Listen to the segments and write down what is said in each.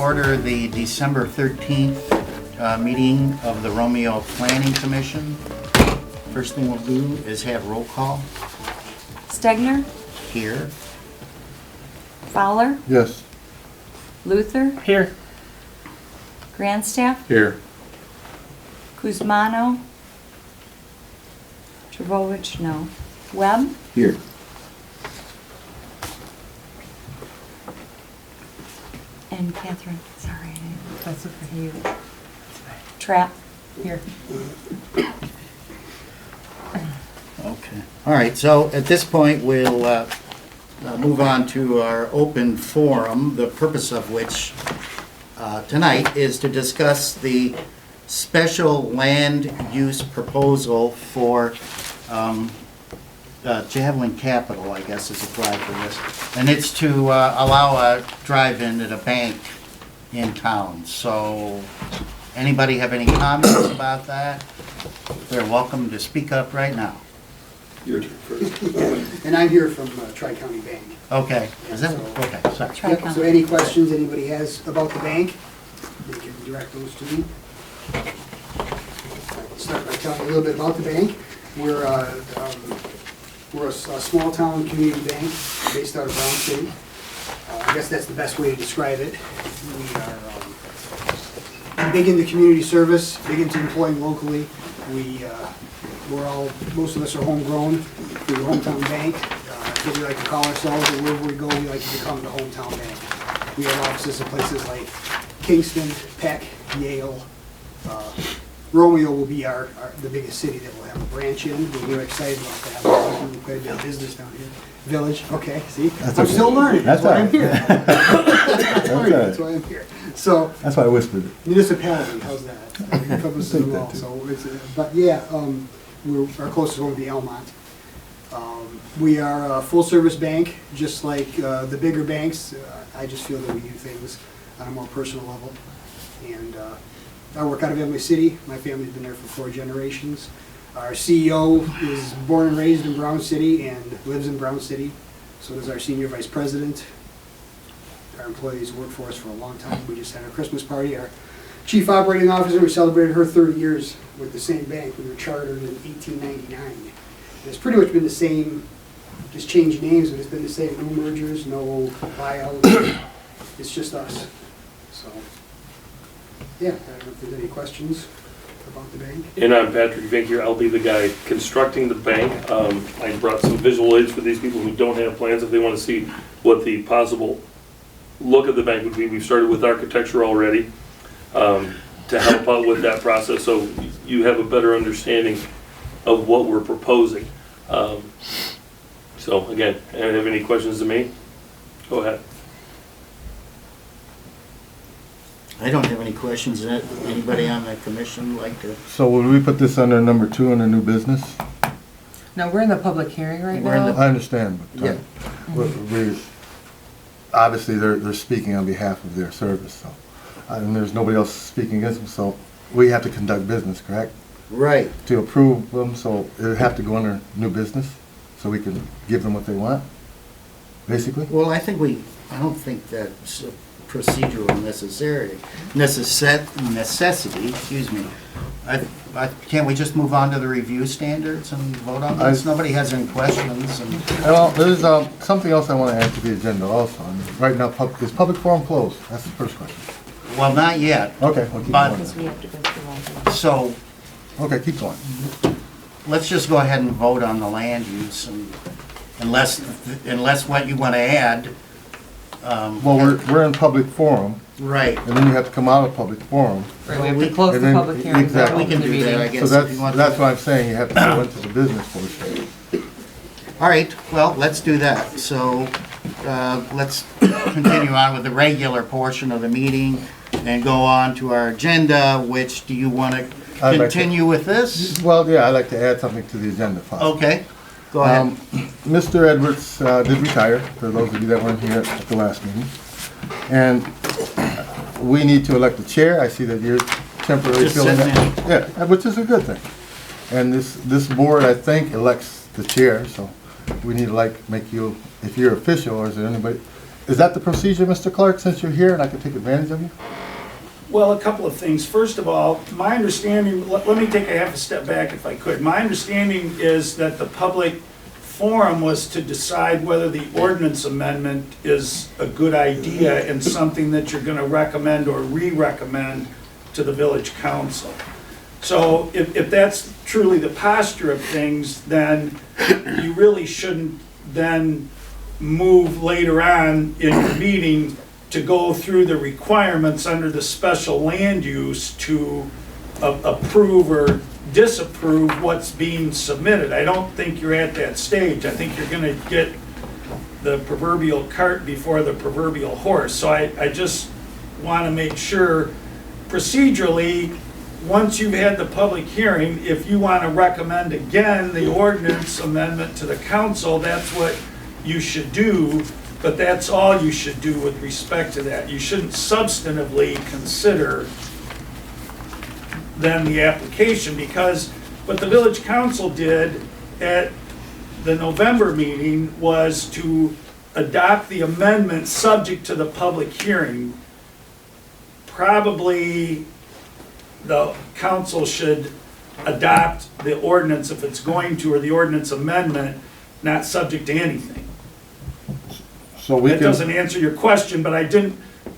order the December 13th meeting of the Romeo Planning Commission. First thing we'll do is have roll call. Stegner, Here. Fowler, Yes. Luther, Here. Grandstaff, Here. Kuzmano, Trevovich, no. Webb, Here. and Catherine, sorry. That's okay. You. Trap. Here. Okay. All right, so at this point, we'll move on to our open forum, the purpose of which tonight is to discuss the special land use proposal for Javelin Capital, I guess, is applied for this. And it's to allow a drive-in at a bank in town. So anybody have any comments about that? They're welcome to speak up right now. Your turn first. And I'm here from Tri-County Bank. Okay, is that, okay, sorry. Try Yep, count. so any questions anybody has about the bank, they can direct those to me. I can start by telling you a little bit about the bank. We're a small town community bank based out of Brown City. I guess that's the best way to describe it. We are big into community service, big into employing locally. Most of us are homegrown through the hometown bank. That's what we like to call ourselves, and wherever we go, we like to become the hometown bank. We have offices in places like Kingston, Peck, Yale. Romeo will be the biggest city that we'll have a branch in. We're very excited about that. We're doing quite a bit of business down here. Village, okay, see? I'm still learning, that's why I'm here. That's why I'm here. So, That's why I whispered it. municipality, how's that? Encompasses them all. So it's, but yeah, our closest one would be Elmont. We are a full-service bank, just like the bigger banks. I just feel that we do things on a more personal level. And I work out of Emily City. My family's been there for 4 generations. Our CEO is born and raised in Brown City and lives in Brown City. So does our senior vice president. Our employees work for us for a long time. We just had our Christmas party. Our chief operating officer, we celebrated her 30 years with the same bank. We were chartered in 1899. And it's pretty much been the same, just changed names, but it's been the same. No mergers, no buyouts. It's just us. So, yeah, I don't know if there's any questions about the bank. And I'm Patrick Vink here. I'll be the guy constructing the bank. I brought some visual aids for these people who don't have plans if they want to see what the possible look of the bank would be. We've started with architecture already to help out with that process, so you have a better understanding of what we're proposing. So again, anyone have any questions to me? Go ahead. I don't have any questions. Anybody on the commission like to? So would we put this under number 2 under new business? No, we're in the public hearing right We're in now. I understand, but Yeah. obviously they're speaking on behalf of their service, so. And there's nobody else speaking against them, so we have to conduct business, correct? Right. To approve them, so it would have to go under new business, so we can give them what they want, basically? Well, I don't think that's a procedural necessity, excuse me. Can't we just move on to the review standards and vote on this? Nobody has any questions. Well, there's something else I want to add to the agenda also. Right now, is public forum closed? That's the first question. Well, not yet. Okay, we'll keep But- going. Because we have to go through all of them. So Okay, keep going. let's just go ahead and vote on the land use, and unless what you want to add. Well, we're in public forum, Right. and then you have to come out of public forum. Right, we have to close And the then- public hearing. exactly. We can open the do that, I meeting. guess. So if you want that's to. why I'm saying you have to go into the business portion. All right, well, let's do that. So let's continue on with the regular portion of the meeting and go on to our agenda, which, do you want to I'd like to- continue with this? Well, yeah, I'd like to add something to the agenda. Fine. Okay, go ahead. Mr. Edwards did retire, for those of you that weren't here at the last meeting. And we need to elect a chair. I see that you're temporarily Just filling sitting that. Yeah, which is a good thing. And this board, I think, elects the chair, so we need to make you, if you're official, or is there anybody, is that the procedure, Mr. Clark, since you're here and I can take advantage of you? Well, a couple of things. First of all, my understanding, let me take a half a step back if I could. My understanding is that the public forum was to decide whether the ordinance amendment is a good idea and something that you're gonna recommend or re-recommend to the village council. So if that's truly the posture of things, then you really shouldn't then move later on in your meeting to go through the requirements under the special land use to approve or disapprove what's being submitted. I don't think you're at that stage. I think you're gonna get the proverbial cart before the proverbial horse. So I just wanna make sure procedurally, once you've had the public hearing, if you wanna recommend again the ordinance amendment to the council, that's what you should do. But that's all you should do with respect to that. You shouldn't substantively consider then the application, because what the village council did at the November meeting was to adopt the amendment subject to the public hearing. Probably the council should adopt the ordinance if it's going to, or the ordinance amendment, not subject to anything. So we That can, doesn't answer your question, but I didn't,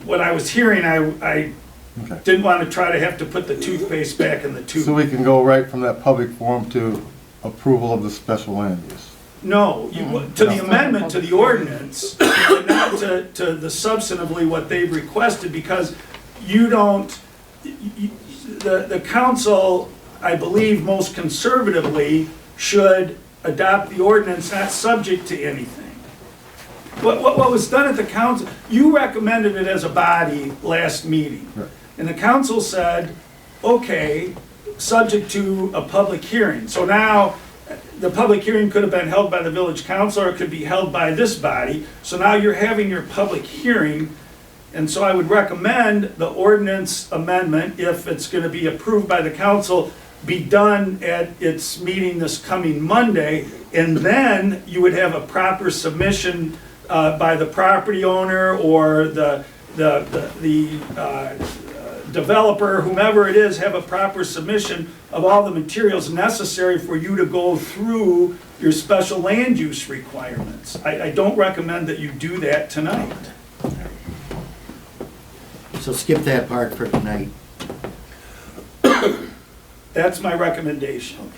what I was hearing, I okay. didn't want to try to have to put the toothpaste back in the So tube. we can go right from that public forum to approval of the special land use. No, to the amendment to the ordinance, but not to the substantively what they've requested, because you don't, the council, I believe most conservatively, should adopt the ordinance not subject to anything. What was done at the council, you recommended it as a body last meeting. Right. And the council said, okay, subject to a public hearing. So now, the public hearing could have been held by the village council, or it could be held by this body. So now you're having your public hearing, and so I would recommend the ordinance amendment, if it's gonna be approved by the council, be done at its meeting this coming Monday, and then you would have a proper submission by the property owner or the developer, whomever it is, have a proper submission of all the materials necessary for you to go through your special land use requirements. I don't recommend that you do that tonight. So skip that part for tonight. That's my recommendation.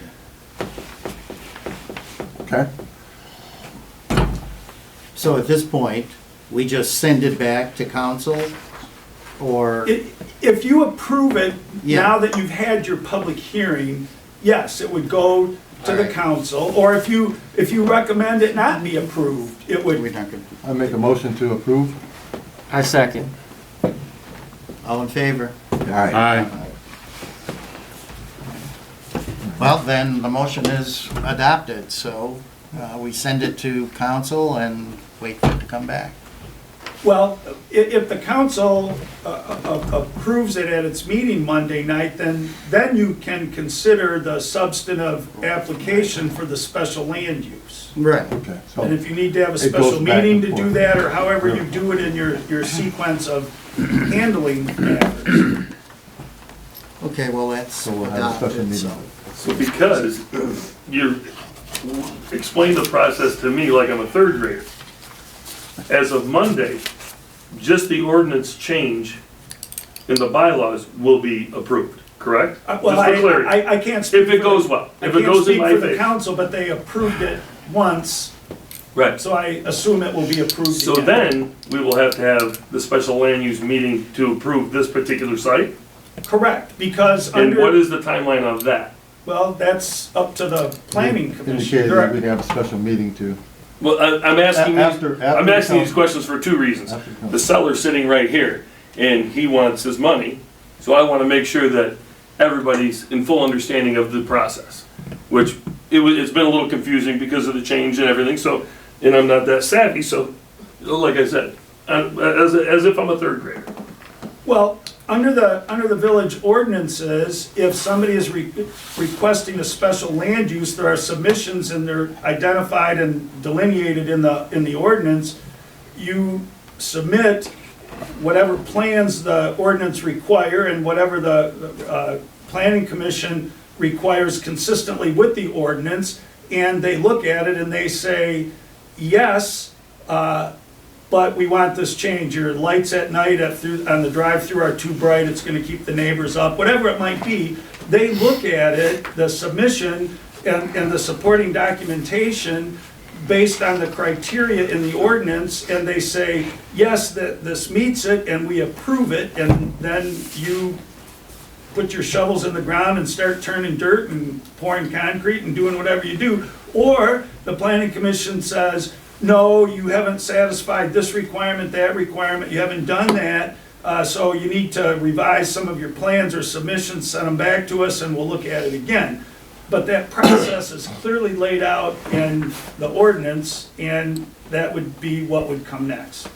Okay? So at this point, we just send it back to council, or, If you approve it, Yeah. now that you've had your public hearing, yes, it would go to the Alright. council. Or if you recommend it not be approved, it we're would, not gonna, I make a motion to approve. I second. all in favor? Aye. Well, then, the motion is adopted, so we send it to council and wait for it to come back. well, if the council approves it at its meeting Monday night, then you can consider the substantive application for the special land use. Right. Okay, so, And if you need to have a It goes special back meeting and to do forth. that, or however you do it in your sequence of handling matters. Okay, well, that's so we'll have a special adopted, meeting. so. So because you explained the process to me like I'm a third grader. As of Monday, just the ordinance change in the bylaws will be approved, correct? Well, Just for clarity. I can't speak. If it for goes the- well, I if it can't goes in speak my for the favor. council, but they approved it once, Right. so I assume it will be approved So again. then, we will have to have the special land use meeting to approve this particular site? Correct, because And what under, is the timeline of that? well, that's up to the planning commission. Indicated that we'd have a special meeting to, Well, I'm asking, After I'm the asking these council. questions for two reasons. After the council. The seller's sitting right here, and he wants his money, so I want to make sure that everybody's in full understanding of the process, which it's been a little confusing because of the change and everything, so, and I'm not that savvy, so, like I said, as if I'm a third grader. Well, under the village ordinances, if somebody is requesting a special land use, there are submissions and they're identified and delineated in the ordinance. You submit whatever plans the ordinance require and whatever the planning commission requires consistently with the ordinance, and they look at it and they say, yes, but we want this change. Your lights at night on the drive-through are too bright, it's gonna keep the neighbors up, whatever it might be. They look at it, the submission and the supporting documentation based on the criteria in the ordinance, and they say, yes, that this meets it, and we approve it, and then you put your shovels in the ground and start turning dirt and pouring concrete and doing whatever you do. Or the planning commission says, no, you haven't satisfied this requirement, that requirement, you haven't done that, so you need to revise some of your plans or submissions, send them back to us, and we'll look at it again. But that process is clearly laid out in the ordinance, and that would be what would come next.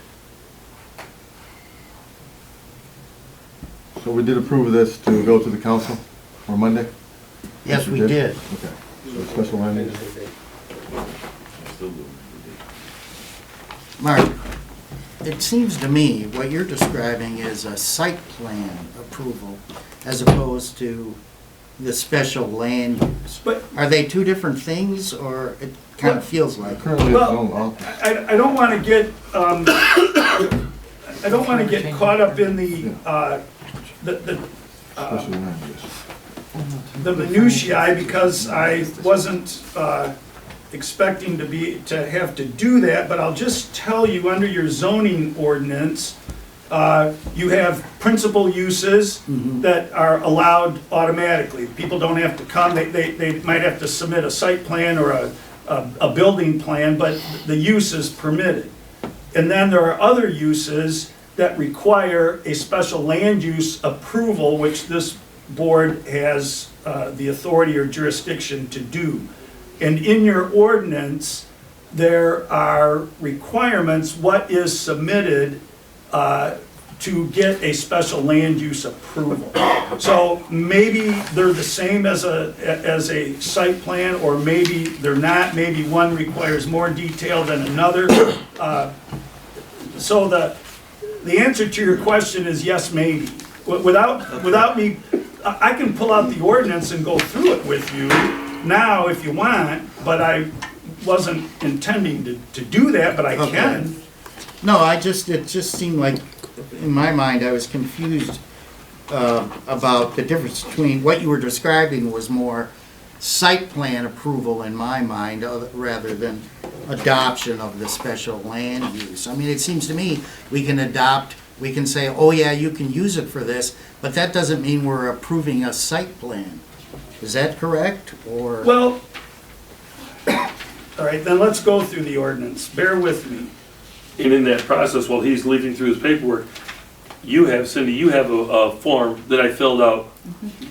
So we did approve of this to go to the council for Monday? Yes, we did. Okay, so special land use. Mark, it seems to me what you're describing is a site plan approval as opposed to the special land use. But Are they two different things, or it kind of feels like? Currently, it's Well, zoned off. I don't want to get, I don't want to get caught up in the Special land use. the minutiae, because I wasn't expecting to have to do that, but I'll just tell you, under your zoning ordinance, you have principal uses that are allowed automatically. People don't have to come, they might have to submit a site plan or a building plan, but the use is permitted. And then there are other uses that require a special land use approval, which this board has the authority or jurisdiction to do. And in your ordinance, there are requirements, what is submitted to get a special land use approval. So maybe they're the same as a site plan, or maybe they're not, maybe one requires more detail than another. So the answer to your question is yes, maybe. Without me, I can pull out the ordinance and go through it with you now if you want, but I wasn't intending to do that, but I can. No, it just seemed like, in my mind, I was confused about the difference between what you were describing was more site plan approval in my mind, rather than adoption of the special land use. I mean, it seems to me we can say, oh yeah, you can use it for this, but that doesn't mean we're approving a site plan. Is that correct, or? Well, all right, then let's go through the ordinance. Bear with me. And in that process, while he's leafing through his paperwork, Cindy, you have a form that I filled out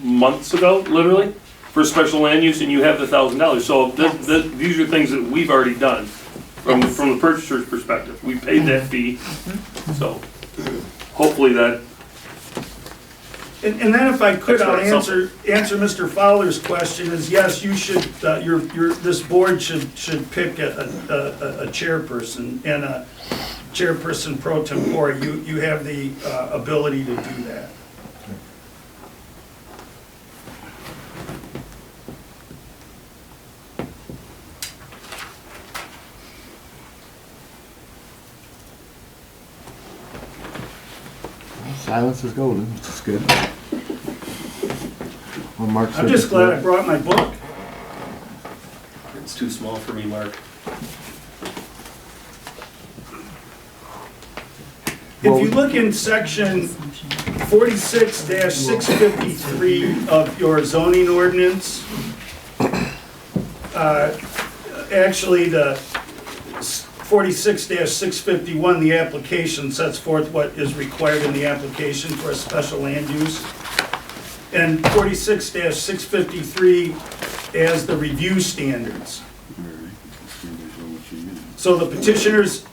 months ago, literally, for special land use, and you have the $1,000. So these are things that we've already done from the purchaser's perspective. We paid that fee, so hopefully that. And then if I could, I'll That's answer Mr. Fowler's question, is yes, you should, this board should pick a chairperson and a chairperson pro tempore. You have the ability to do that. Silence is golden, which is good. Well, Mark I'm said just it's glad I good. brought my book. It's too small for me, Mark. If you look in section 46-653 of your zoning ordinance, actually the 46-651, the application sets forth what is required in the application for a special land use. And 46-653 as the review standards. So the petitioners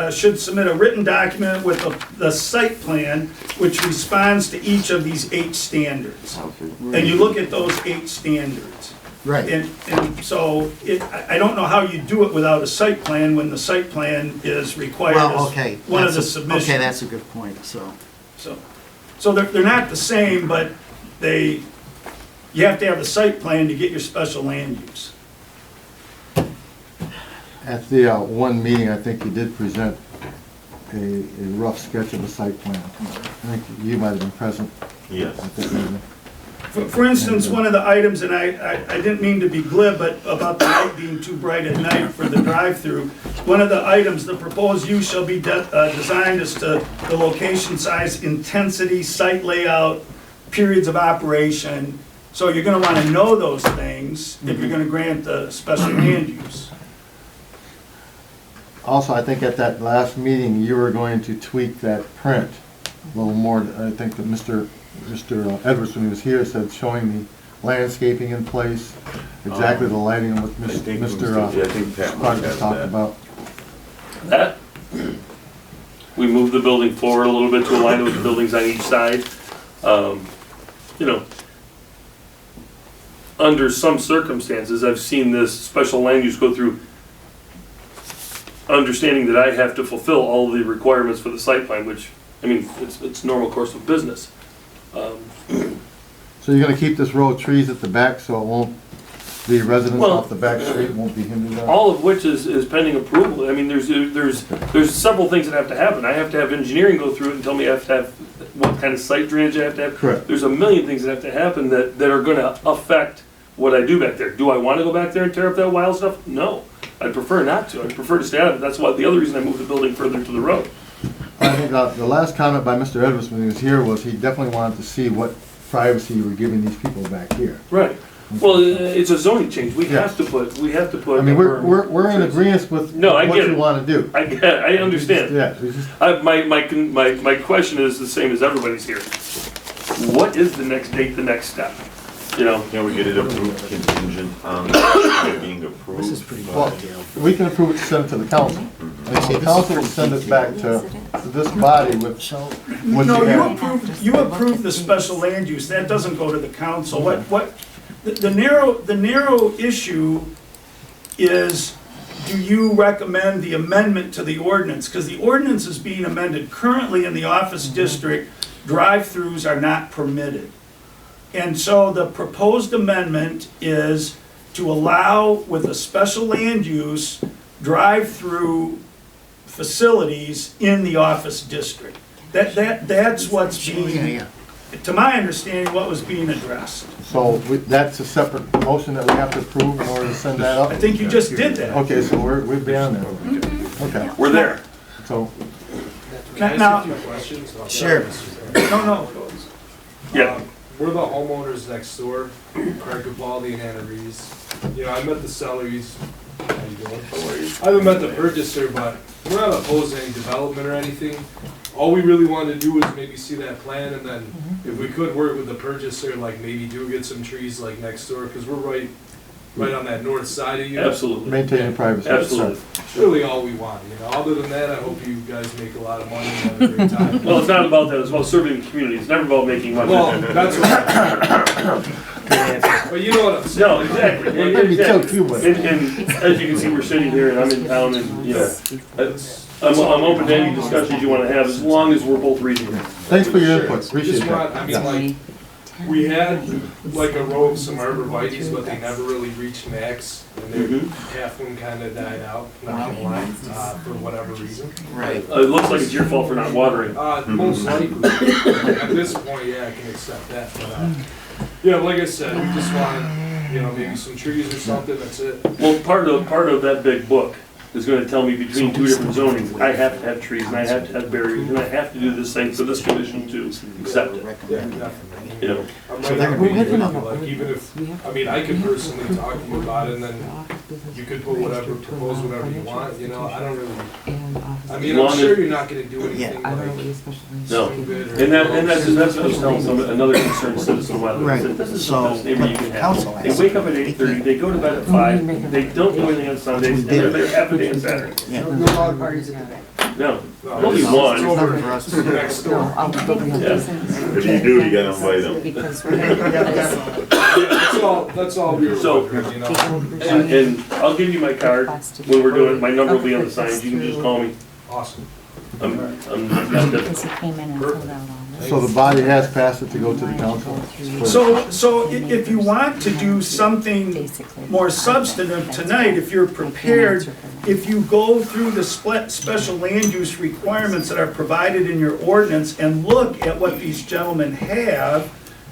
should submit a written document with the site plan which responds to each of these 8 standards. And you look at those 8 standards. Right. And so I don't know how you do it without a site plan when the site plan is required Well, as okay. one of the that's a- submissions. Okay, that's a good point, so. So they're not the same, but you have to have a site plan to get your special land use. At the one meeting, I think you did present a rough sketch of the site plan. I think you might have been present Yes. at that meeting. For instance, one of the items, and I didn't mean to be glib, but about the light being too bright at night for the drive-through, one of the items, the proposed use shall be designed as to the location, size, intensity, site layout, periods of operation. So you're gonna wanna know those things if you're gonna grant the special land use. Also, I think at that last meeting, you were going to tweak that print a little more. I think that Mr. Edwards, when he was here, said showing the landscaping in place, exactly the lighting, and what I think Mr. I think Pat Clark might was have talking that. about. That, we moved the building forward a little bit to align with the buildings on each side. You know, under some circumstances, I've seen this special land use go through, understanding that I have to fulfill all of the requirements for the site plan, which, I mean, it's normal course of business. So you're gonna keep this row of trees at the back so it won't, the residents Well, off the back street won't be hindered on? All of which is pending approval. I mean, there's several things that have to happen. I have to have engineering go through it and tell me I have to have, what kind of site drainage I have to have. Correct. There's a million things that have to happen that are gonna affect what I do back there. Do I wanna go back there and tear up that wild stuff? No. I'd prefer not to. I'd prefer to stay out of it. That's why, the other reason I moved the building further to the road. I think the last comment by Mr. Edwards when he was here was he definitely wanted to see what privacy you were giving these people back here. Right. Well, it's a zoning change. We Yeah. have to put. I mean, we're in agreement with No, I what get you it. want to do. I understand. Yeah, we just, My question is the same as everybody's here. What is the next date, the next step? You know? Can we get it approved contingent on it being approved? This is pretty well, good deal. we can approve it to send it to the council. And the council will send it back to this body with So, what No, you you have. approve the special land use, that doesn't go to the council. The narrow issue is, do you recommend the amendment to the ordinance? Because the ordinance is being amended. Currently in the office district, drive-throughs are not permitted. And so the proposed amendment is to allow with a special land use, drive-through facilities in the office district. That's what's yeah, being, yeah. to my understanding, what was being addressed. So that's a separate motion that we have to approve in order to send that up? I think you just did that. Okay, so we're beyond that. Okay, We're there. so, Can I ask you a few questions? Sure. No. Yeah. We're the homeowners next door, Craig Capaldi and Anna Rees. You know, I met the sellers. How you doing? I haven't met the purchaser, but we're not opposed to any development or anything. All we really want to do is maybe see that plan, and then if we could work with the purchaser, like maybe do get some trees like next door, because we're right on that north side of you. Absolutely. maintain privacy. Absolutely. It's really all we want, you know. Other than that, I hope you guys make a lot of money and have a great time. Well, it's not about that. It's about serving the community. It's never about making money. Well, that's what. But you know what I'm saying. No, exactly. Maybe Exactly. too few, but- And as you can see, we're sitting here and I'm in town and, you know, I'm open to any discussions you want to have as long as we're both reasonable. Thanks for your Sure. input, appreciate Just want- that. I Yeah. mean, like, we had like a row of some arborvitaes, but they never really reached max. And half of them kind of died out, not gonna lie, for whatever reason. Right. It looks like it's your fault for not watering. Most likely. At this point, yeah, I can accept that. But, yeah, like I said, we just want, you know, maybe some trees or something, that's it. Well, part of that big book is gonna tell me between two different zonings, I have to have trees and I have to have barriers and I have to do this thing for this commission to accept it, Yeah, definitely. you know? I might So they're not gonna be be able to, doing like, even if, I mean, I could personally talk to you about it, and then you could put whatever, propose whatever you want, you know, I don't really, I mean, I'm sure you're not gonna do anything like No. stupid or. And that's what I was telling another concerned citizen a while ago. I said, Right. this is So, the best neighbor you can but have. council They has- wake up at 8:30, they go to bed at 5, they don't do anything on Sundays, and they're there half a day on Saturday. Yeah. No dog parties at the bank. No, No, only it's one. over For us. next door. If you do, you gotta invite them. It's that's all we were So- wondering, you know? And I'll give you my card when we're doing it, my number will be on the signs, you can just call me. Awesome. I'm not the- Because he came in and filled out all this. So the body has passed it to go to the council? So if you want to do something Basically. more substantive tonight, if you're prepared, if you go through the special land use requirements that are provided in your ordinance and look at what these gentlemen have,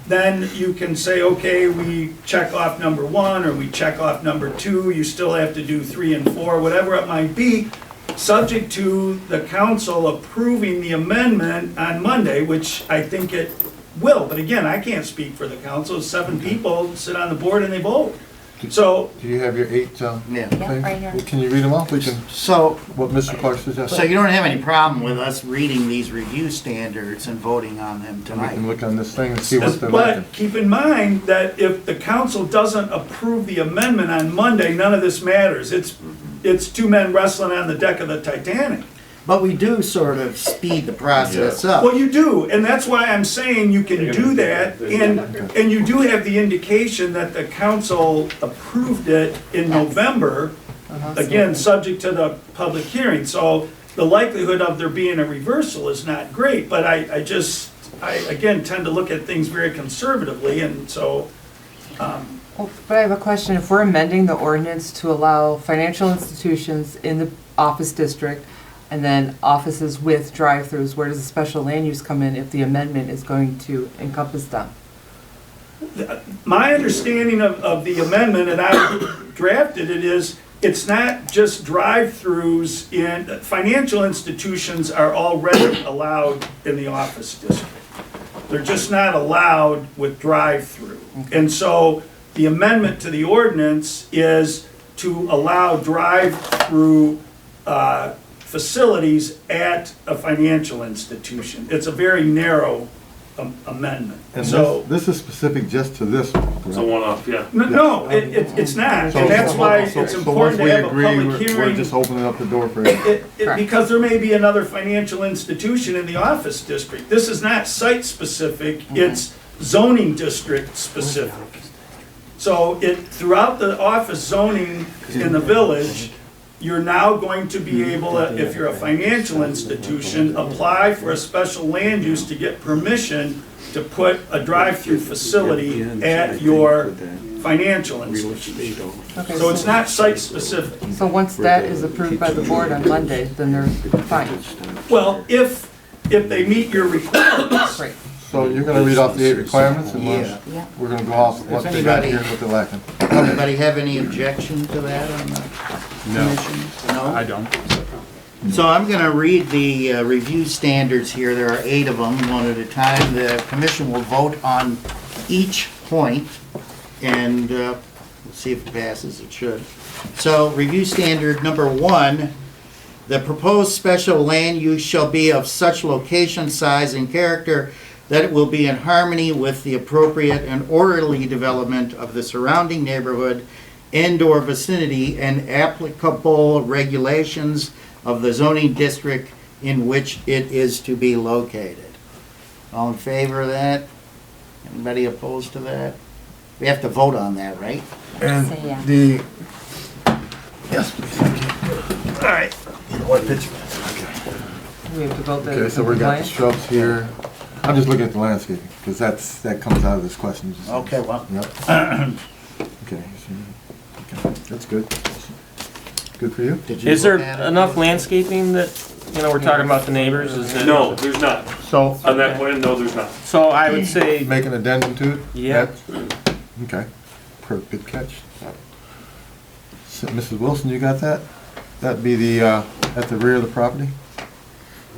then you can say, okay, we check off number 1, or we check off number 2, you still have to do 3 and 4, whatever it might be, subject to the council approving the amendment on Monday, which I think it will. But again, I can't speak for the council. 7 people sit on the board and they vote. So, Do you have your 8 Yeah. things? right here. Can you read them off? We can, So, what Mr. Clark suggested? so you don't have any problem with us reading these review standards and voting on them We tonight? can look on this thing and see what they're lacking. but keep in mind that if the council doesn't approve the amendment on Monday, none of this matters. It's 2 men wrestling on the deck of the Titanic. But we do sort of speed the process up. Well, you do, and that's why I'm saying you can do that, and you do have the indication that the council approved it in November, again, subject to the public hearing, so the likelihood of there being a reversal is not great, but I again tend to look at things very conservatively, and so, Well, but I have a question. If we're amending the ordinance to allow financial institutions in the office district and then offices with drive-throughs, where does the special land use come in if the amendment is going to encompass them? my understanding of the amendment, and I drafted it, is it's not just drive-throughs in, financial institutions are already allowed in the office district. They're just not allowed with drive-through. And so the amendment to the ordinance is to allow drive-through facilities at a financial institution. It's a very narrow amendment. And So, this is specific just to this one, It's a correct? one-off, yeah. no, it's not. So- And that's why so- it's so important to once we have a agree, public we're hearing. just opening up the door for it. Because there may be another financial institution in the office district. This is not site-specific, it's zoning district-specific. So throughout the office zoning in the village, you're now going to be able to, if you're a financial institution, apply for a special land use to get permission to put a drive-through facility at your financial institution. Okay, So it's not site-specific. So once that is approved by the board on Monday, then they're fine. Well, if they meet your requirements. Great. So you're gonna read off the 8 requirements and Yeah. Yeah. we're gonna go off what they got here and what they're lacking. Anybody have any objection to that on the commission? No? I don't. So I'm going to read the review standards here. There are 8 of them, one at a time. The commission will vote on each point, and we'll see if it passes. It should. So review standard number 1, the proposed special land use shall be of such location, size, and character that it will be in harmony with the appropriate and orderly development of the surrounding neighborhood and/or vicinity and applicable regulations of the zoning district in which it is to be located. All in favor of that? Anybody opposed to that? We have to vote on that, right? And Say yeah. the, yes, please, thank you. All right. What picture? We have to vote that Okay, it's so we got the compliant? shrubs here. I'm just looking at the landscaping, because that comes out of this question. Okay, well, Yep. Okay, okay, that's good. Good for you? did you Is there look at it? enough landscaping that, we're talking about the neighbors, is it? No, there's not. So, On that plan, no, there's not. So I would say, make an addendum to it? Yeah. Okay, good catch. So, Mrs. Wilson, you got that? That'd be the, at the rear of the property?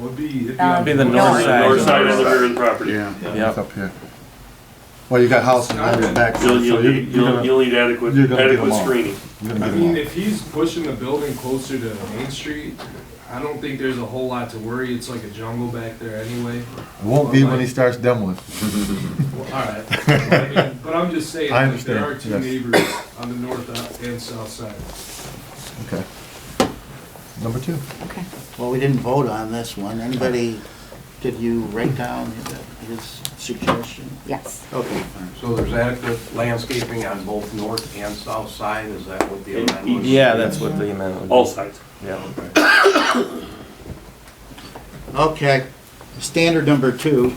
Would be, it'd be Uh, on be the north North. side. North side of the rear of the property. Yep. It's up here. Well, you got houses on your back. so You'll need, you'll need adequate, you're gonna get them adequate all. screening. You're gonna I get them mean, all. if he's pushing the building closer to Main Street, I don't think there's a whole lot to worry. It's like a jungle back there anyway. It won't be when he starts demoing. Well, all right. I mean, but I'm just saying, I like, there are understand, two yes. neighbors on the north and south side. Okay. Number 2. Okay. Well, we didn't vote on this one. Anybody did you write down his suggestion? Yes. Okay. So there's adequate landscaping on both north and south side, is that what the amendment was? Yeah, that's what the amendment would be. All sides. Yeah. Okay, standard number 2,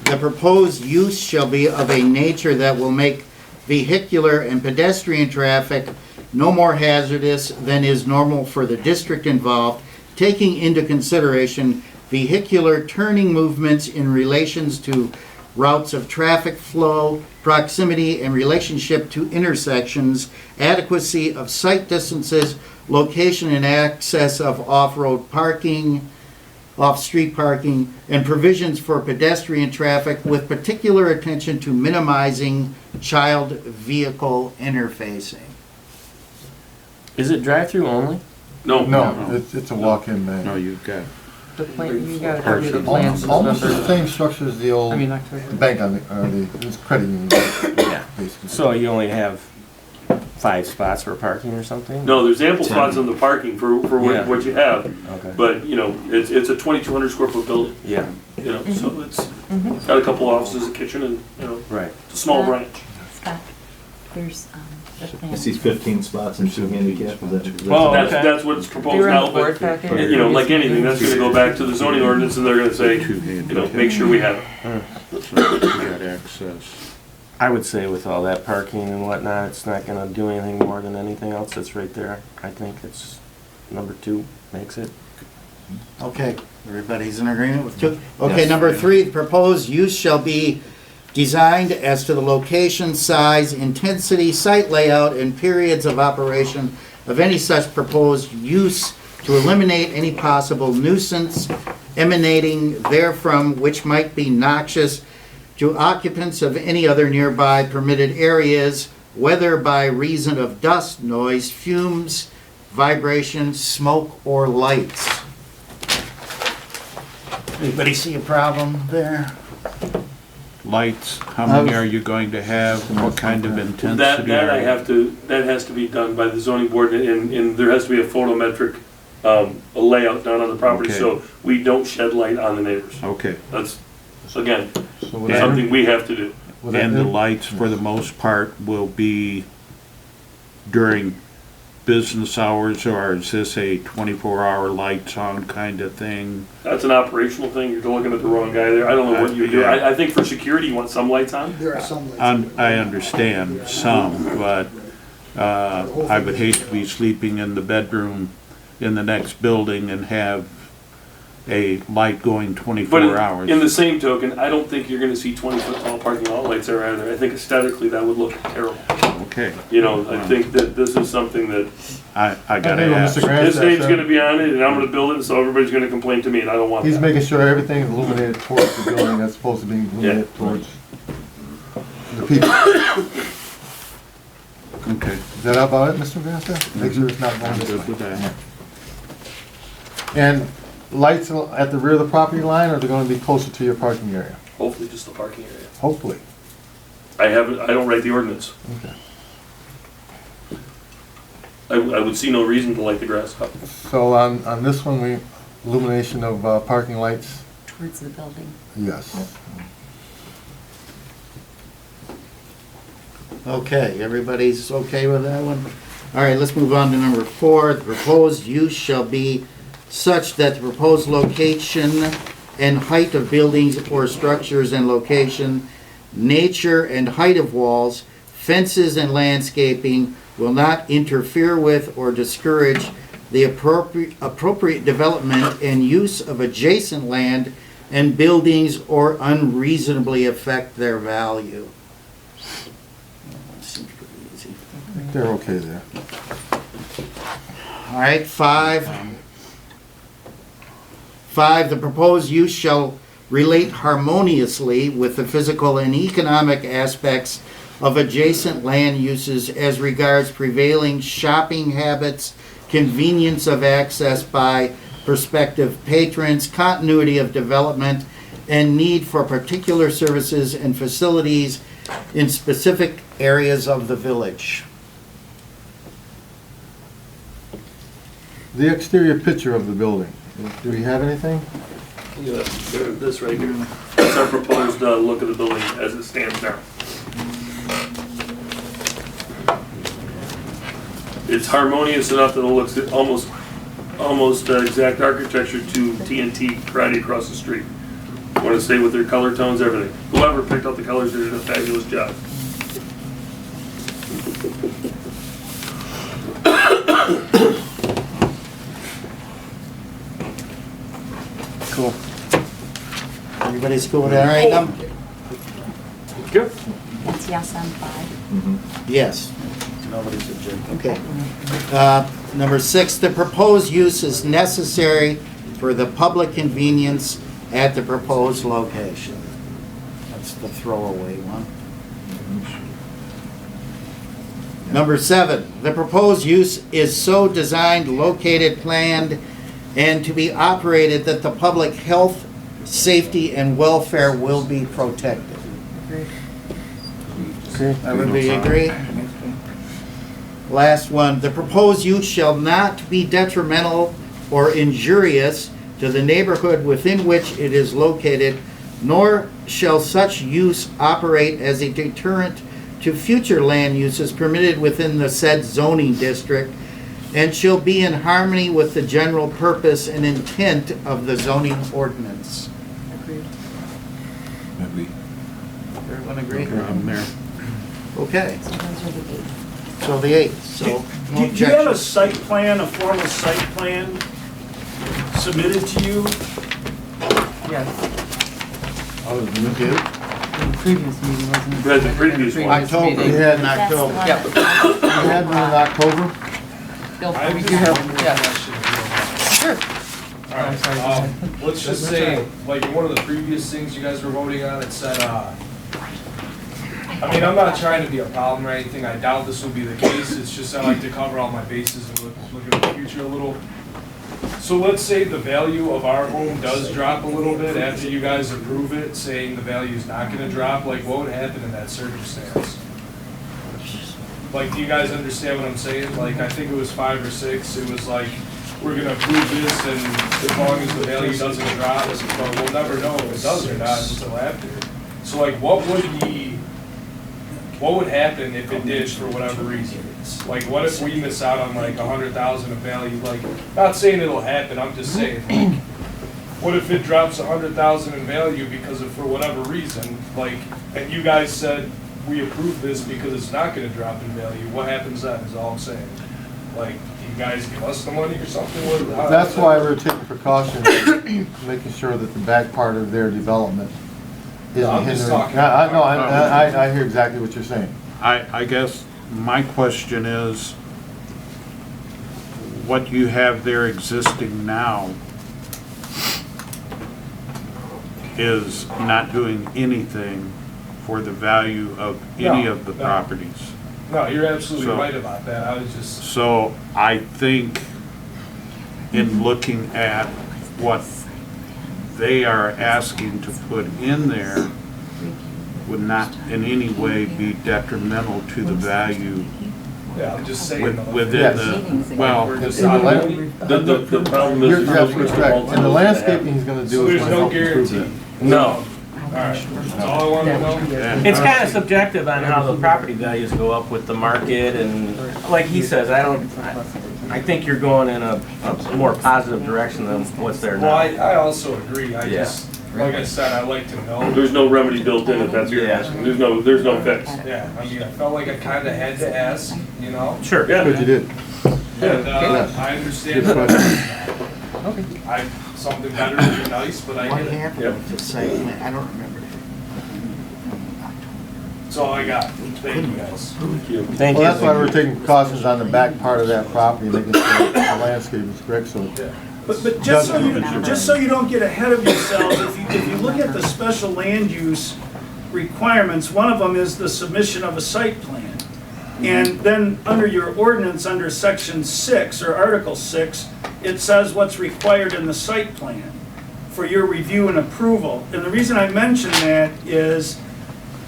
the proposed use shall be of a nature that will make vehicular and pedestrian traffic no more hazardous than is normal for the district involved, taking into consideration vehicular turning movements in relations to routes of traffic flow, proximity and relationship to intersections, adequacy of site distances, location and access of off-road parking, off-street parking, and provisions for pedestrian traffic with particular attention to minimizing child-vehicle interfacing. Is it drive-through only? No. No, it's a walk-in bank. No, you've got, The plan, you gotta have the plans. Almost the same structure as the old I mean, October. bank on the credit union, Yeah. basically. So you only have 5 spots for parking or something? No, there's ample spots on the parking for Yeah. what you have, Okay. but, you know, it's a 2,200 square foot building, Yeah, you know, so it's got a couple offices, a kitchen, and, you know, right. it's a small branch. Scott, there's, the plan. I see 15 spots and 2 handicap, is that? Well, That's, okay. that's what's They proposed were in now, the board but, packet. you know, like anything, that's gonna go back to the zoning ordinance, and they're gonna say, you know, make sure we have it. so you got access. I would say with all that parking and whatnot, it's not gonna do anything more than anything else that's right there. I think it's number 2 makes it. Okay, everybody's in agreement with 2? Okay, Yes. number 3, the proposed use shall be designed as to the location, size, intensity, site layout, and periods of operation of any such proposed use to eliminate any possible nuisance emanating therefrom which might be noxious to occupants of any other nearby permitted areas, whether by reason of dust, noise, fumes, vibration, smoke, or lights. Anybody see a problem there? Lights, how many are you going to have? What kind of intensity? That has to be done by the zoning board, and there has to be a photometric, a layout down on the property, Okay. so we don't shed light on the neighbors. Okay, That's, again, So would that- something we have to do. would that- and the lights for the most part will be during business hours, or is this a 24-hour lights on kind of thing? That's an operational thing, you're looking at the wrong guy there, I don't know what you do. Yeah. I think for security, you want some lights on? There are some lights. I understand some, but I would hate to be sleeping in the bedroom in the next building and have a light going 24 But hours. in the same token, I don't think you're gonna see 20-foot tall parking lot lights there either. I think aesthetically, that would look terrible. Okay, You know, I think that this is something that, I gotta think what ask. Mr. Grant this said, name's sir, gonna be on it, and I'm gonna build it, so everybody's gonna complain to me, and I don't want He's that. making sure everything is illuminated towards the building that's supposed to be illuminated towards the people. Okay, Is that about it, Mr. Vanessa? Make sure it's not going I'm this good way. with that. And lights at the rear of the property line, or they're gonna be closer to your parking area? Hopefully, just the parking area. Hopefully. I don't write the ordinance. Okay. I would see no reason to light the grass up. So on this one, illumination of parking lights, Towards the building. yes. Okay, everybody's okay with that one? All right, let's move on to number 4. The proposed use shall be such that the proposed location and height of buildings or structures and location, nature and height of walls, fences and landscaping will not interfere with or discourage the appropriate development and use of adjacent land and buildings or unreasonably affect their value. Seems pretty easy. I think they're okay there. All right, 5. 5, the proposed use shall relate harmoniously with the physical and economic aspects of adjacent land uses as regards prevailing shopping habits, convenience of access by prospective patrons, continuity of development, and need for particular services and facilities in specific areas of the village. The exterior picture of the building, do we have anything? You know, this right here. That's our proposed look of the building as it stands now. It's harmonious enough that it looks almost exact architecture to TNT Karate across the street. Want to stay with their color tones, everything. Whoever picked out the colors did a fabulous job. Cool. Everybody's cool with that, all right? Good. That's yes on 5. Yes. Nobody's objecting. Okay. Number 6, the proposed use is necessary for the public convenience at the proposed location. That's the throwaway one. Number 7, the proposed use is so designed, located, planned, and to be operated that the public health, safety, and welfare will be protected. Okay. Everybody agree? Last one, the proposed use shall not be detrimental or injurious to the neighborhood within which it is located, nor shall such use operate as a deterrent to future land uses permitted within the said zoning district, and shall be in harmony with the general purpose and intent of the zoning ordinance. Agreed. Everyone agree? I'm there. Okay, So those are the 8. so the 8th, so no Do you have a objection. site plan, a formal site plan submitted to you? Yes, Other than You this, do? in the previous meeting, wasn't it? Right, the previous one. October, meeting. we had in That's the October. one Yep. that- we had one in October? Bill, I We just do have- one more yeah. question. Sure. All right, sorry, go ahead. let's just say, like, in one of the previous things you guys were voting on, it said, I mean, I'm not trying to be a problem or anything, I doubt this will be the case, it's just I like to cover all my bases and look at the future a little. So let's say the value of our home does drop a little bit after you guys approve it, saying the value is not gonna drop, like, what would happen in that circumstance? Like, do you guys understand what I'm saying? Like, I think it was 5 or 6, it was like, we're gonna approve this, and as long as the value doesn't drop, but we'll never know if it does or not until after. So like, what would happen if it did for whatever reason? Like, what if we miss out on like 100,000 of value? Like, not saying it'll happen, I'm just saying, like, what if it drops 100,000 in value because of, for whatever reason, like, and you guys said, we approve this because it's not gonna drop in value, what happens then, is all I'm saying? Like, do you guys give us the money or something? How- That's why we're taking precautions, making sure that the back part of their development isn't I'm just hindering. talking- Yeah, I hear exactly what you're saying. I guess my question is, what you have there existing now is not doing anything for the value of any No, of the no. properties. No, you're absolutely So- right about that, I was just, So I think in looking at what they are asking to put in there would not in any way be detrimental to the value yeah, I'm just saying. though. within Yes. the, well, We're just In the not land- voting. The problem is. You're there's no absolutely crystal correct. ball And telling the us what landscaping he's gonna So do is there's gonna no help improve guarantee. that. No. Alright, that's all I wanted to know. Yeah. It's kind of subjective on how the property values go up with the market, and like he says, I think you're going in a more positive direction than what's there Well, now. I also agree, I Yeah. just, like I said, I like to know. There's no remedy built in if that's what you're Yeah. asking. There's no fix. Yeah, I mean, I felt like I kinda had to ask, you know? Sure. Yeah. Good, you did. And, Yes. I understand Good that question. something better would be nice, but I What get it. happened Yep. with the site plan? I don't remember. That's all I got, thank you guys. Thank Well, you. that's why we're taking precautions on the back part of that property, making sure the landscape is correct, so. But just so you don't get ahead of yourselves, if you look at the special land use requirements, one of them is the submission of a site plan. And then under your ordinance, under section 6 or article 6, it says what's required in the site plan for your review and approval. And the reason I mention that is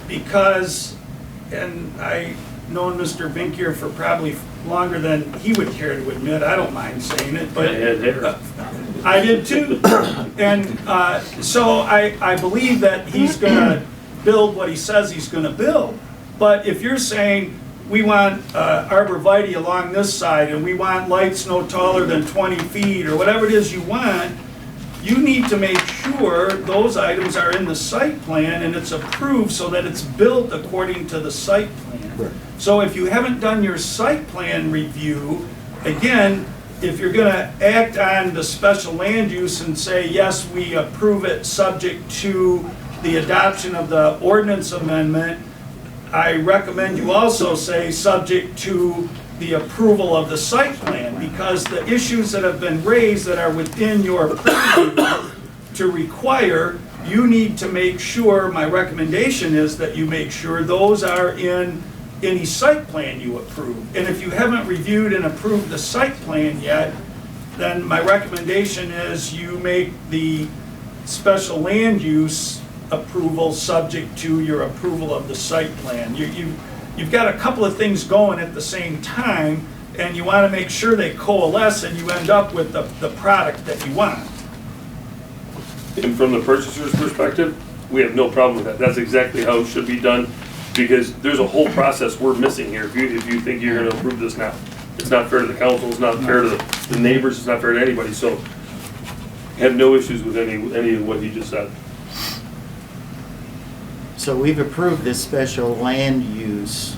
because, and I've known Mr. Vinkier for probably longer than he would care to admit, I don't mind saying it, but I did too. And so I believe that he's gonna build what he says he's gonna build. But if you're saying, we want arborvitae along this side, and we want lights no taller than 20 feet, or whatever it is you want, you need to make sure those items are in the site plan and it's approved so that it's built according to the site plan. So if you haven't done your site plan review, again, if you're gonna act on the special land use and say, yes, we approve it subject to the adoption of the ordinance amendment, I recommend you also say, subject to the approval of the site plan, because the issues that have been raised that are within your purview to require, you need to make sure, my recommendation is that you make sure those are in any site plan you approve. And if you haven't reviewed and approved the site plan yet, then my recommendation is you make the special land use approval subject to your approval of the site plan. You've got a couple of things going at the same time, and you want to make sure they coalesce and you end up with the product that you want. And from the purchaser's perspective, we have no problem with that. That's exactly how it should be done, because there's a whole process we're missing here if you think you're gonna approve this now. It's not fair to the council, it's not fair to the neighbors, it's not fair to anybody, so have no issues with any of what he just said. So we've approved this special land use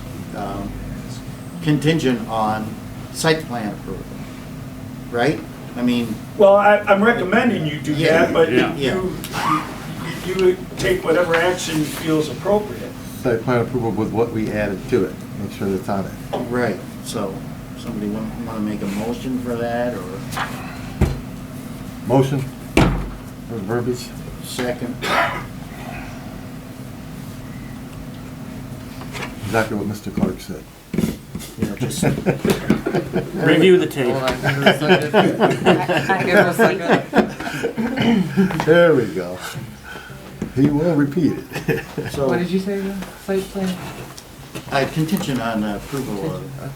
contingent on site plan approval, right? I mean, Well, I'm recommending you do Yeah, that, but yeah. you take whatever action you feel is appropriate. Site plan approval with what we added to it, make sure that's on it. right, so somebody want to make a motion for that, or Motion, or verbiage? second? Exactly what Mr. Clark said. You know, just, Review the tape. Hold on, give her a second. Give her a second. There we go. He will repeat it. so, What did you say again? Site plan? contingent on approval of, Okay.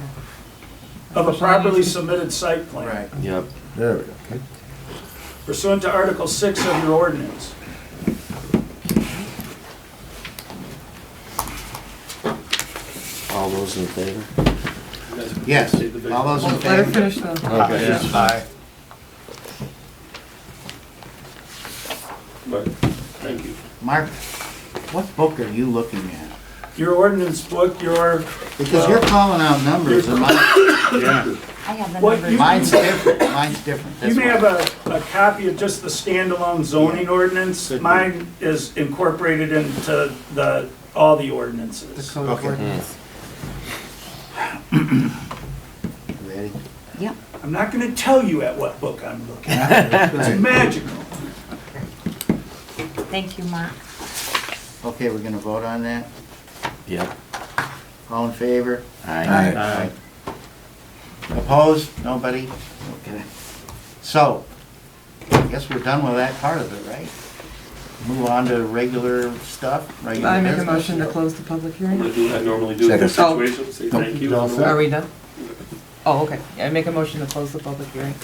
Of a properly submitted site plan. right. Yep. There we go. Okay. Pursuant to Article 6 of your ordinance. All those in favor? Yes, all those in Let her favor? finish the. Okay, yeah. Aye. But, thank you. Mark, what book are you looking at? Your ordinance book, Because you're calling out numbers and Yeah. I have the What numbers. you- mine's different, mine's different. you That's may why. have a copy of just the standalone zoning ordinance. Could be. Mine is incorporated into all the The ordinances. code of Okay. ordinance. Ready? Yep. I'm not gonna tell you at what book I'm looking at. It's magical. Thank you, Mark. Okay, we're gonna vote on that? Yep. All in favor? Aye. Opposed? Nobody? Okay. So, I guess we're done with that part of it, right? Move on to regular stuff, regular I make a business? motion to close the public I'm hearing. gonna do what I normally do in this Second. situation, say thank you. All set? Are we done? Oh, okay. I make a motion to close the public hearing.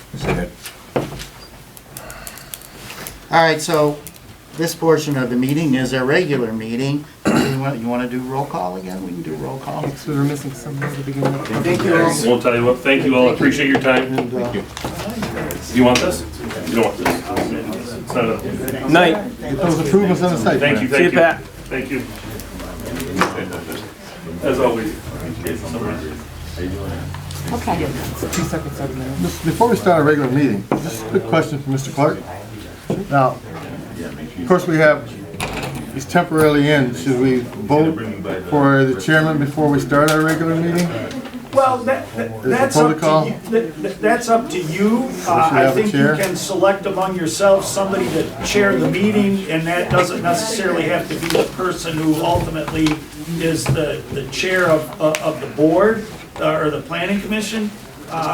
All right, so this portion of the meeting is a regular meeting. You want to do roll call again? We can do roll call. So we were missing something at the beginning. Thank you all. Won't tell you what, thank you all, appreciate your time. And, You want this? You don't want this? It's not a, Night. get those approvals on the site. thank you, See you, thank you. Pat. Thank you. As always. Okay. 2 seconds, 7 minutes. Before we start our regular meeting, just a quick question for Mr. Clark. Now, of course, we have, he's temporarily in. Should we vote for the chairman before we start our regular meeting? Well, that's up protocol? to you. That's up to you. should I have a think you chair? can select among yourselves somebody to chair the meeting, and that doesn't necessarily have to be the person who ultimately is the chair of the board or the planning commission,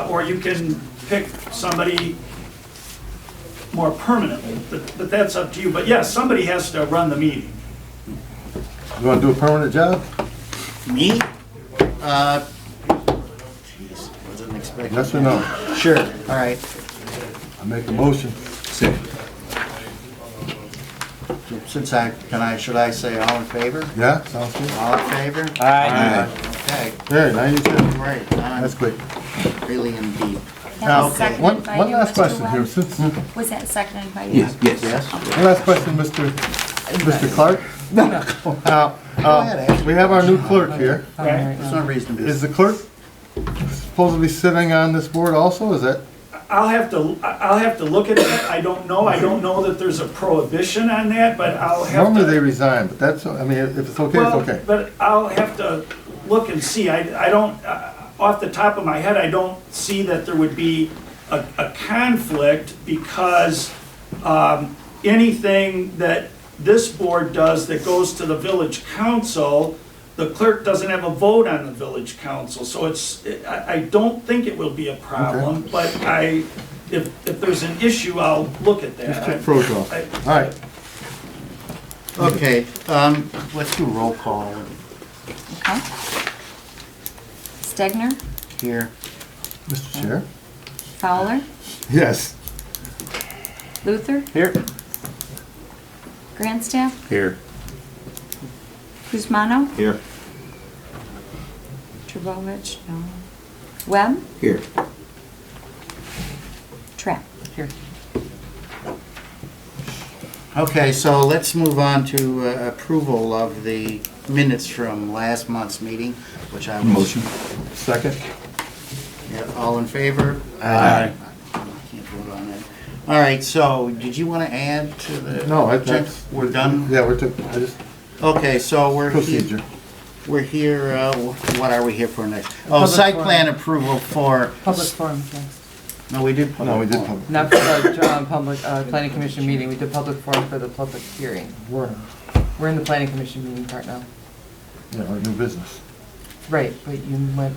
or you can pick somebody more permanently, but that's up to you. But yes, somebody has to run the meeting. You want to do a permanent job? Me? Jeez, wasn't expecting. Yes or no? Sure, all right. I make a motion Should I say all in favor? Yeah, sounds good. All in favor? Aye. Okay, There, now you said, great. that's quick. Really in deep. That was Okay. seconded One by you, last Mr. question here, Webb? since, Was that seconded by you? Yes? one last question, Mr. Clark. No. We have our new clerk here. There's no reason to. Is the clerk supposed to be sitting on this board also? Is that? I'll have to look at that. I don't know that there's a prohibition on that, but I'll have to. Normally they resign, but that's, I mean, if it's okay, it's Well, okay. but I'll have to look and see. I don't, off the top of my head, I don't see that there would be a conflict because anything that this board does that goes to the village council, the clerk doesn't have a vote on the village council. So I don't think it will be a problem, but if there's an issue, I'll look at that. Just check froze off. All right. Okay, let's do roll call Okay. Stegner, here. Mr. Chair? Fowler, Yes. Luther, Here. Grandstaff, Here. Kuzmano, Here. Trubovich, no. Webb, Here. Trapp. Here. Okay, so let's move on to approval of the minutes from last month's meeting, which I was. Motion. Second? Yeah, all in favor? Aye. Can't vote on that. All right, so did you want to add to the? No, that's. We're done? Yeah, I just, Okay, so we're here. procedure. We're here, what are we here for next? Oh, Public site forum. plan approval for. Public forum next. No, we did. No, we did forum. public. Not for the public, planning commission meeting, we did public forum for the public hearing. We're in the planning commission meeting part now. Yeah, our new business. Right, but you went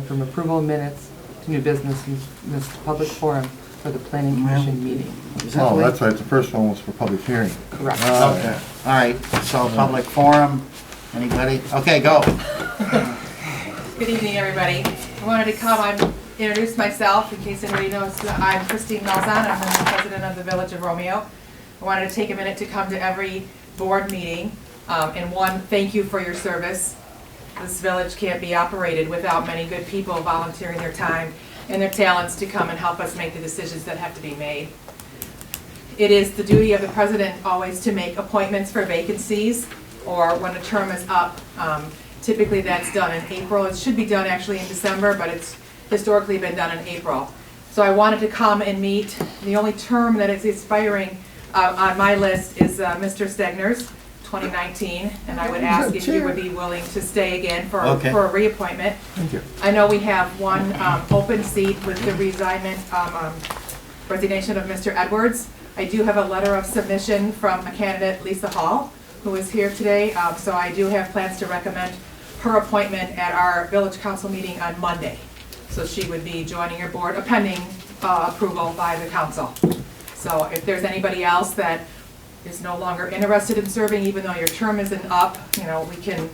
from approval of minutes to new business, you missed public forum for the planning commission meeting. Is that Oh, the way- that's right, the first one was for public hearing. Correct. Okay, all right, so public forum, anybody? Okay, go. Good evening, everybody. I wanted to come and introduce myself, in case anybody knows. I'm Christine Malzahn, I'm the president of the Village of Romeo. I wanted to take a minute to come to every board meeting, and thank you for your service. This village can't be operated without many good people volunteering their time and their talents to come and help us make the decisions that have to be made. It is the duty of the president always to make appointments for vacancies or when a term is up. Typically that's done in April. It should be done actually in December, but it's historically been done in April. So I wanted to come and meet. The only term that is expiring on my list is Mr. Stegner's, 2019, and I would ask if you would be willing to stay again for a reappointment. Thank you. I know we have one open seat with the resignation of Mr. Edwards. I do have a letter of submission from a candidate, Lisa Hall, who is here today, so I do have plans to recommend her appointment at our village council meeting on Monday. So she would be joining your board, pending approval by the council. So if there's anybody else that is no longer interested in serving, even though your term isn't up, we can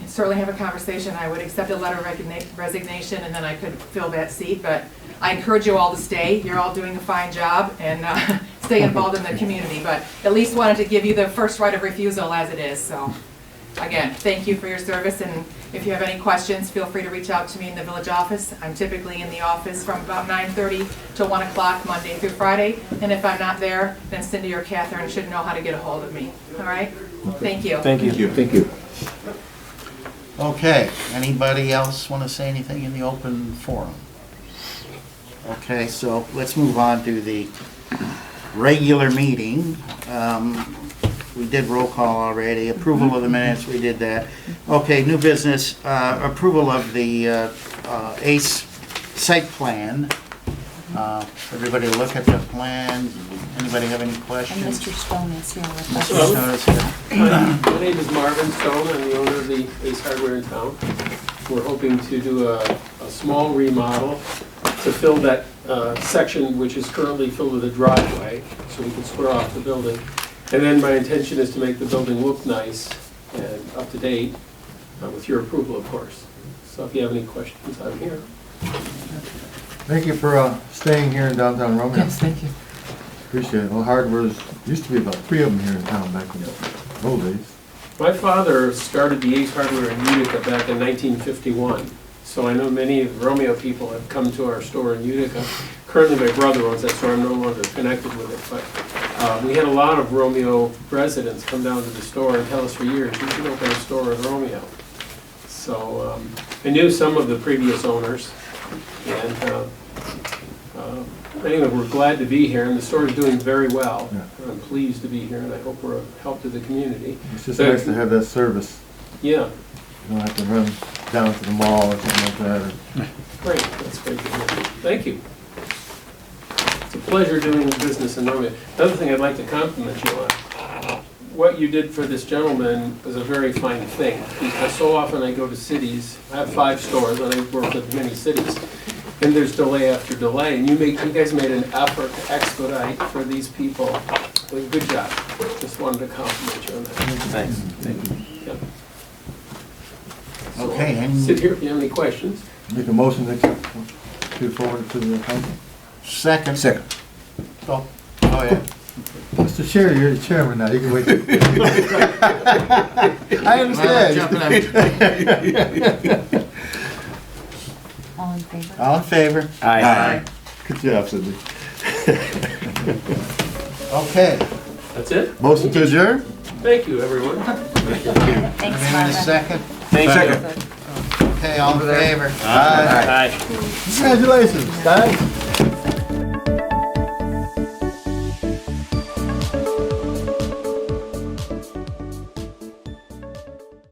certainly have a conversation. I would accept a letter of resignation and then I could fill that seat, but I encourage you all to stay. You're all doing a fine job and stay involved in the community, but at least wanted to give you the first right of refusal as it is. So again, thank you for your service, and if you have any questions, feel free to reach out to me in the village office. I'm typically in the office from about 9:30 to 1 o'clock Monday through Friday, and if I'm not there, then Cindy or Catherine should know how to get a hold of me. All right? Thank you. Thank you. Thank you. Okay, anybody else want to say anything in the open forum? Okay, so let's move on to the regular meeting. We did roll call already. Approval of the minutes, we did that. Okay, new business, approval of the ACE site plan. Everybody look at the plan. Anybody have any And questions? Mr. Stone is here with Mr. us. Stone is here. My name is Marvin Stone. I'm the owner of the Ace Hardware in town. We're hoping to do a small remodel to fill that section which is currently filled with a driveway, so we can square off the building. And then my intention is to make the building look nice and up to date, with your approval, of course. So if you have any questions, I'm here. Thank you for staying here in downtown Romeo. Yes, thank you. Appreciate it. Well, hardware's, used to be about 3 of them here in town back in the old days. My father started the Ace Hardware in Utica back in 1951, so I know many of the Romeo people have come to our store in Utica. Currently, my brother owns that store, I'm no longer connected with it, but we had a lot of Romeo residents come down to the store and tell us for years, you should open a store in Romeo. So I knew some of the previous owners, and anyway, we're glad to be here, and the store is doing very well. Yeah. I'm pleased to be here, and I hope we're a help to the community. It's just nice to have that service. Yeah, You don't have to run down to the mall or something like that. great, that's great to hear. Thank you. It's a pleasure doing business in Romeo. Another thing I'd like to compliment you on, what you did for this gentleman is a very fine thing, because so often I go to cities, I have 5 stores, and I work with many cities, and there's delay after delay, and you guys made an effort to expedite for these people. Well, good job. Just wanted to compliment you on that. Thanks. Yep. Okay, and- Sit here if you have any questions. Make a motion to forward to the council. Second. Oh, yeah. Mr. Chair, you're the chairman now, you can wait. I understand. All in favor? All in favor? Aye. Good job, Sidney. Okay. That's it? Motion to adjourn? Thank you, everyone. Thanks, Anyone in a Martha. second? Thank you. Okay, all in favor? Aye. Aye. Congratulations, guys.